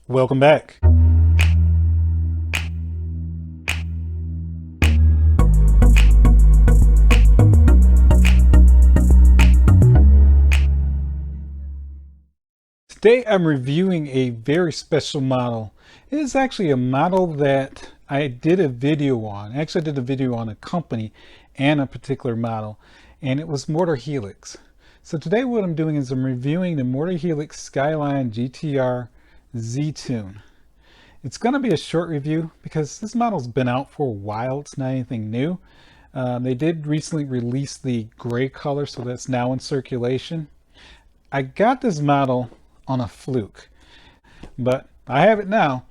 Welcome back. Today I'm reviewing a very special model. It is actually a model that I did a video on. Actually, I did a video on a company and a particular model, and it was MotorHelix. So today what I'm doing is I'm reviewing the MotorHelix Skyline GTR Z-Tune. It's going to be a short review because this model's been out for a while. It's not anything new. They did recently release the gray color, so that's now in circulation. I got this model on a fluke, but I have it now.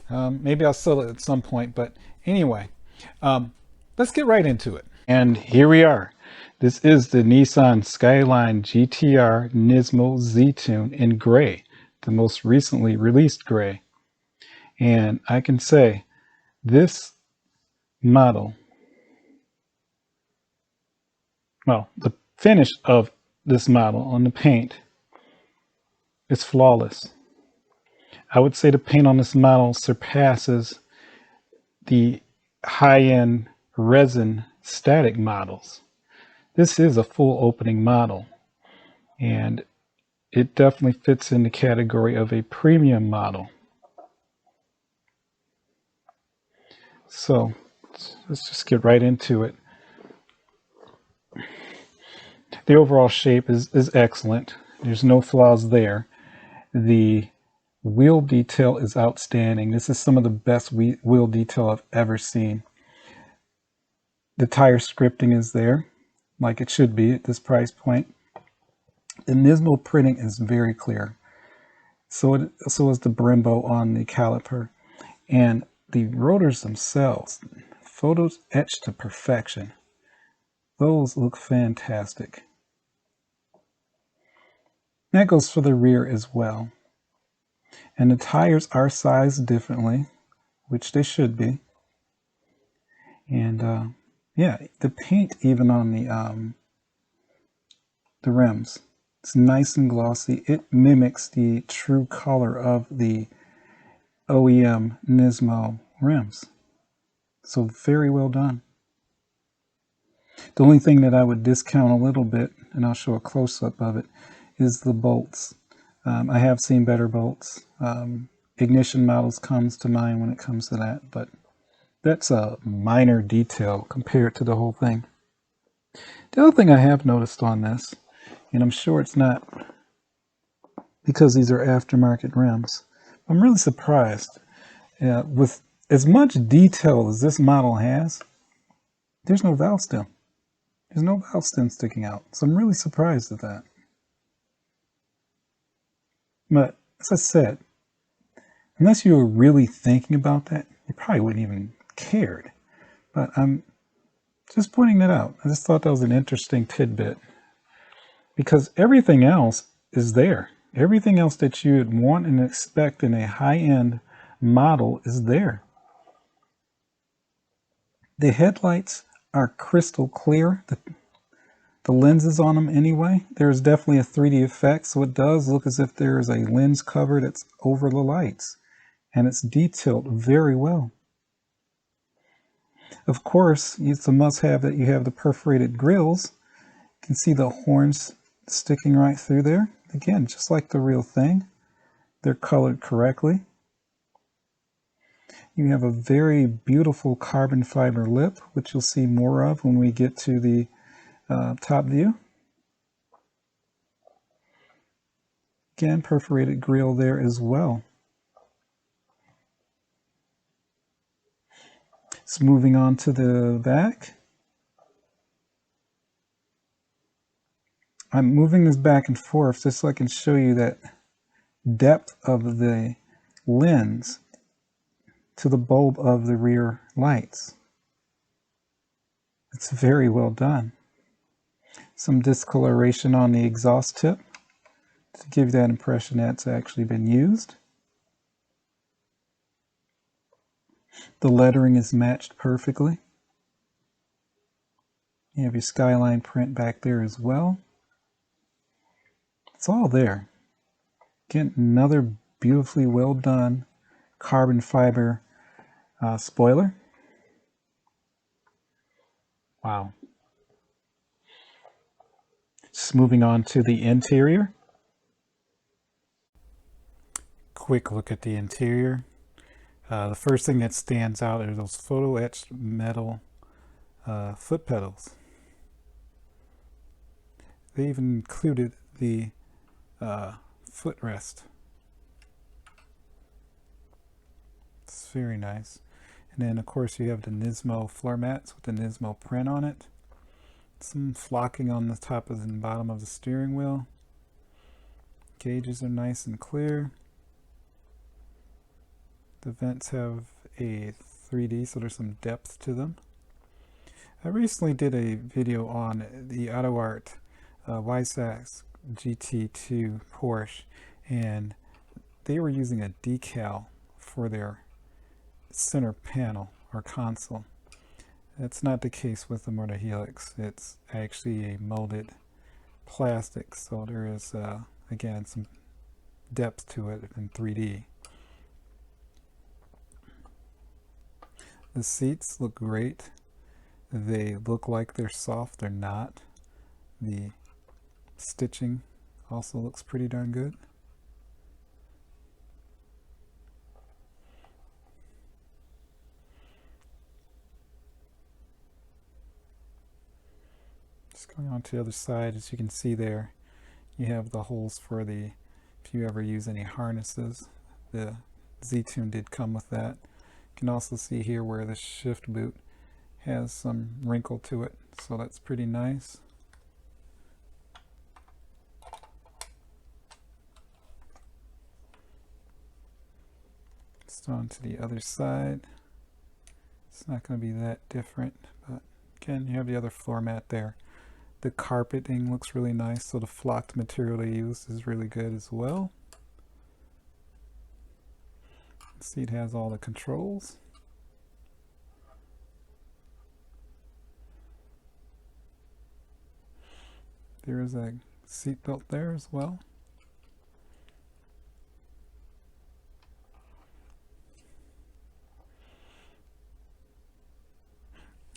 Maybe I'll sell it at some point, but anyway, let's get right into it. And here we are. This is the Nissan Skyline GTR Nismo Z-Tune in gray, the most recently released gray. And I can say this model, well, the finish of this model on the paint is flawless. I would say the paint on this model surpasses the high-end resin static models. This is a full opening model, and it definitely fits in the category of a premium model. So let's just get right into it. The overall shape is excellent. There's no flaws there. The wheel detail is outstanding. This is some of the best wheel detail I've ever seen. The tire scripting is there, like it should be at this price point. The Nismo printing is very clear. So is the Brembo on the caliper. And the rotors themselves, photos etched to perfection. Those look fantastic. That goes for the rear as well. And the tires are sized differently, which they should be. And yeah, the paint even on the rims, it's nice and glossy. It mimics the true color of the OEM Nismo rims. So very well done. The only thing that I would discount a little bit, and I'll show a close-up of it, is the bolts. I have seen better bolts. Ignition models comes to mind when it comes to that, but that's a minor detail compared to the whole thing. The other thing I have noticed on this, and I'm sure it's not because these are aftermarket rims, I'm really surprised. With as much detail as this model has, there's no valve stem. There's no valve stem sticking out. So I'm really surprised at that. But as I said, unless you were really thinking about that, you probably wouldn't even cared. But I'm just pointing that out. I just thought that was an interesting tidbit. Because everything else is there. Everything else that you would want and expect in a high-end model is there. The headlights are crystal clear. The lenses on them anyway. There's definitely a 3D effect, so it does look as if there's a lens cover that's over the lights. And it's detailed very well. Of course, it's a must-have that you have the perforated grills. You can see the horns sticking right through there. Again, just like the real thing. They're colored correctly. You have a very beautiful carbon fiber lip, which you'll see more of when we get to the top view. Again, perforated grille there as well. So moving on to the back. I'm moving this back and forth just so I can show you that depth of the lens to the bulb of the rear lights. It's very well done. Some discoloration on the exhaust tip to give you that impression that it's actually been used. The lettering is matched perfectly. You have your Skyline print back there as well. It's all there. Again, another beautifully well done carbon fiber spoiler. Wow. Just moving on to the interior. Quick look at the interior. The first thing that stands out are those photo etched metal foot pedals. They even included the footrest. It's very nice. And then of course you have the Nismo floor mats with the Nismo print on it. Some flocking on the top and bottom of the steering wheel. Gauges are nice and clear. The vents have a 3D, so there's some depth to them. I recently did a video on the AutoArt Weissach GT2 Porsche, and they were using a decal for their center panel or console. That's not the case with the MotorHelix. It's actually a molded plastic, so there is again some depth to it in 3D. The seats look great. They look like they're soft, they're not. The stitching also looks pretty darn good. Just going on to the other side, as you can see there, you have the holes for the, if you ever use any harnesses, the Z-Tune did come with that. You can also see here where the shift boot has some wrinkle to it, so that's pretty nice. Just on to the other side. It's not going to be that different, but again, you have the other floor mat there. The carpeting looks really nice, so the flocked material they used is really good as well. See, it has all the controls. There is a seat belt there as well.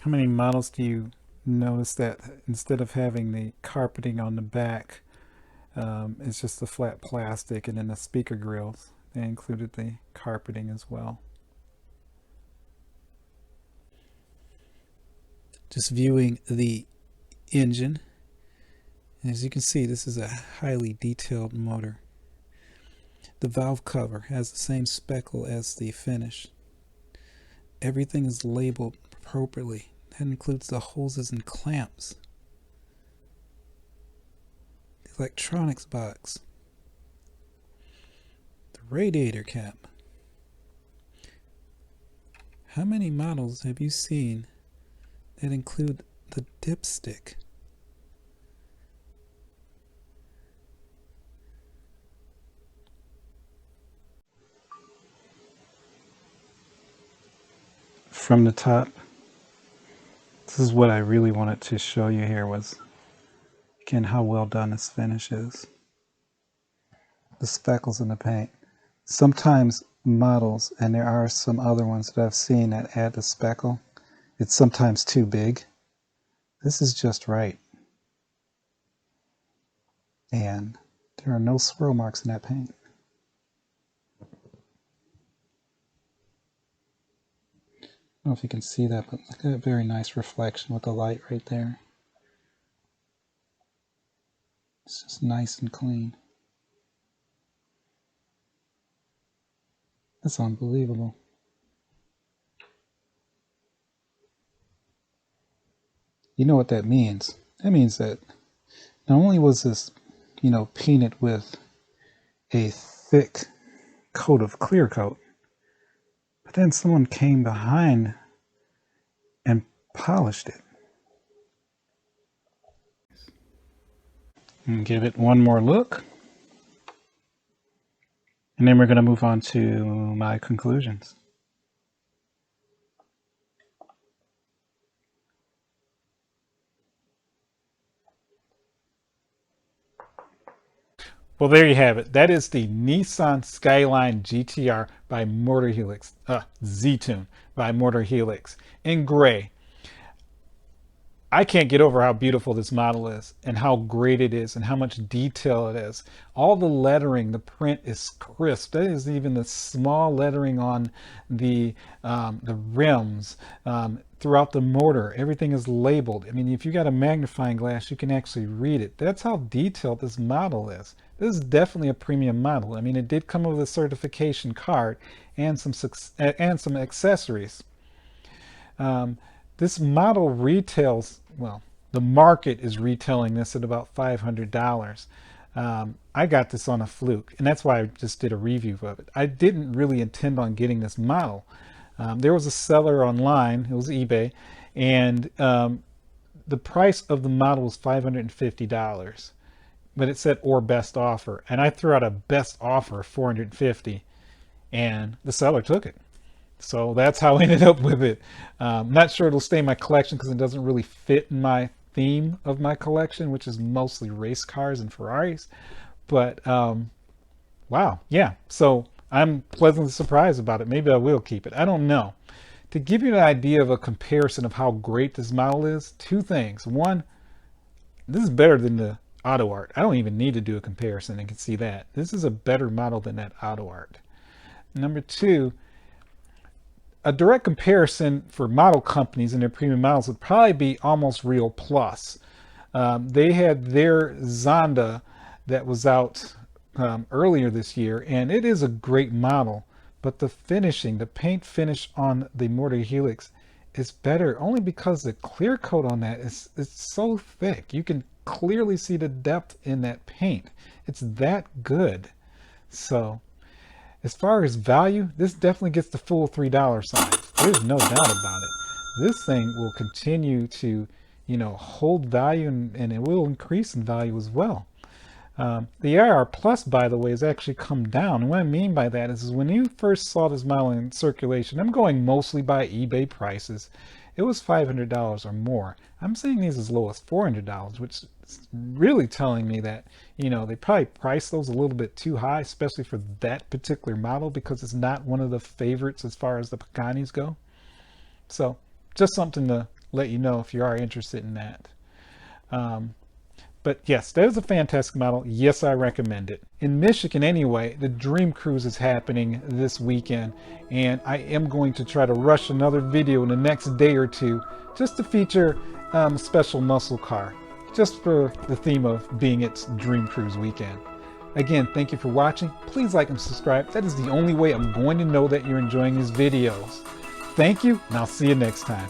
How many models do you notice that instead of having the carpeting on the back, it's just the flat plastic, and then the speaker grills, they included the carpeting as well. Just viewing the engine. As you can see, this is a highly detailed motor. The valve cover has the same speckle as the finish. Everything is labeled appropriately. That includes the hoses and clamps. The electronics box. The radiator cap. How many models have you seen that include the dipstick? From the top, this is what I really wanted to show you here, was again how well done this finish is. The speckles in the paint. Sometimes models, and there are some other ones that I've seen that add the speckle, it's sometimes too big. This is just right. And there are no swirl marks in that paint. I don't know if you can see that, but look at that very nice reflection with the light right there. It's just nice and clean. That's unbelievable. You know what that means? That means that not only was this, painted with a thick coat of clear coat, but then someone came behind and polished it. And give it one more look. And then we're going to move on to my conclusions. Well, there you have it. That is the Nissan Skyline GTR by MotorHelix, Z-Tune by MotorHelix in gray. I can't get over how beautiful this model is and how great it is and how much detail it is. All the lettering, the print is crisp. That is even the small lettering on the rims, throughout the motor. Everything is labeled. I mean, if you got a magnifying glass, you can actually read it. That's how detailed this model is. This is definitely a premium model. I mean, it did come with a certification card and some accessories. This model retails, well, the market is retailing this at about $500. I got this on a fluke, and that's why I just did a review of it. I didn't really intend on getting this model. There was a seller online, it was eBay, and the price of the model was $550, but it said or best offer, and I threw out a best offer of $450, and the seller took it. So that's how I ended up with it. Not sure it'll stay in my collection because it doesn't really fit in my theme of my collection, which is mostly race cars and Ferraris. But wow, yeah. So I'm pleasantly surprised about it. Maybe I will keep it. I don't know. To give you an idea of a comparison of how great this model is, two things. One, this is better than the Auto Art. I don't even need to do a comparison. You can see that. This is a better model than that Auto Art. Number two, a direct comparison for model companies and their premium models would probably be Almost Real Plus. They had their Zonda that was out earlier this year, and it is a great model, but the finishing, the paint finish on the MotorHelix is better only because the clear coat on that is so thick. You can clearly see the depth in that paint. It's that good. So as far as value, this definitely gets the full $3 sign. There's no doubt about it. This thing will continue to, hold value, and it will increase in value as well. The IR Plus, by the way, has actually come down. And what I mean by that is when you first saw this model in circulation, I'm going mostly by eBay prices. It was $500 or more. I'm seeing these as low as $400, which is really telling me that, they probably priced those a little bit too high, especially for that particular model, because it's not one of the favorites as far as the Paganis go. So just something to let you know if you are interested in that. But yes, that is a fantastic model. Yes, I recommend it. In Michigan anyway, the Dream Cruise is happening this weekend, and I am going to try to rush another video in the next day or two just to feature a special muscle car, just for the theme of being its Dream Cruise weekend. Again, thank you for watching. Please like and subscribe. That is the only way I'm going to know that you're enjoying these videos. Thank you, and I'll see you next time.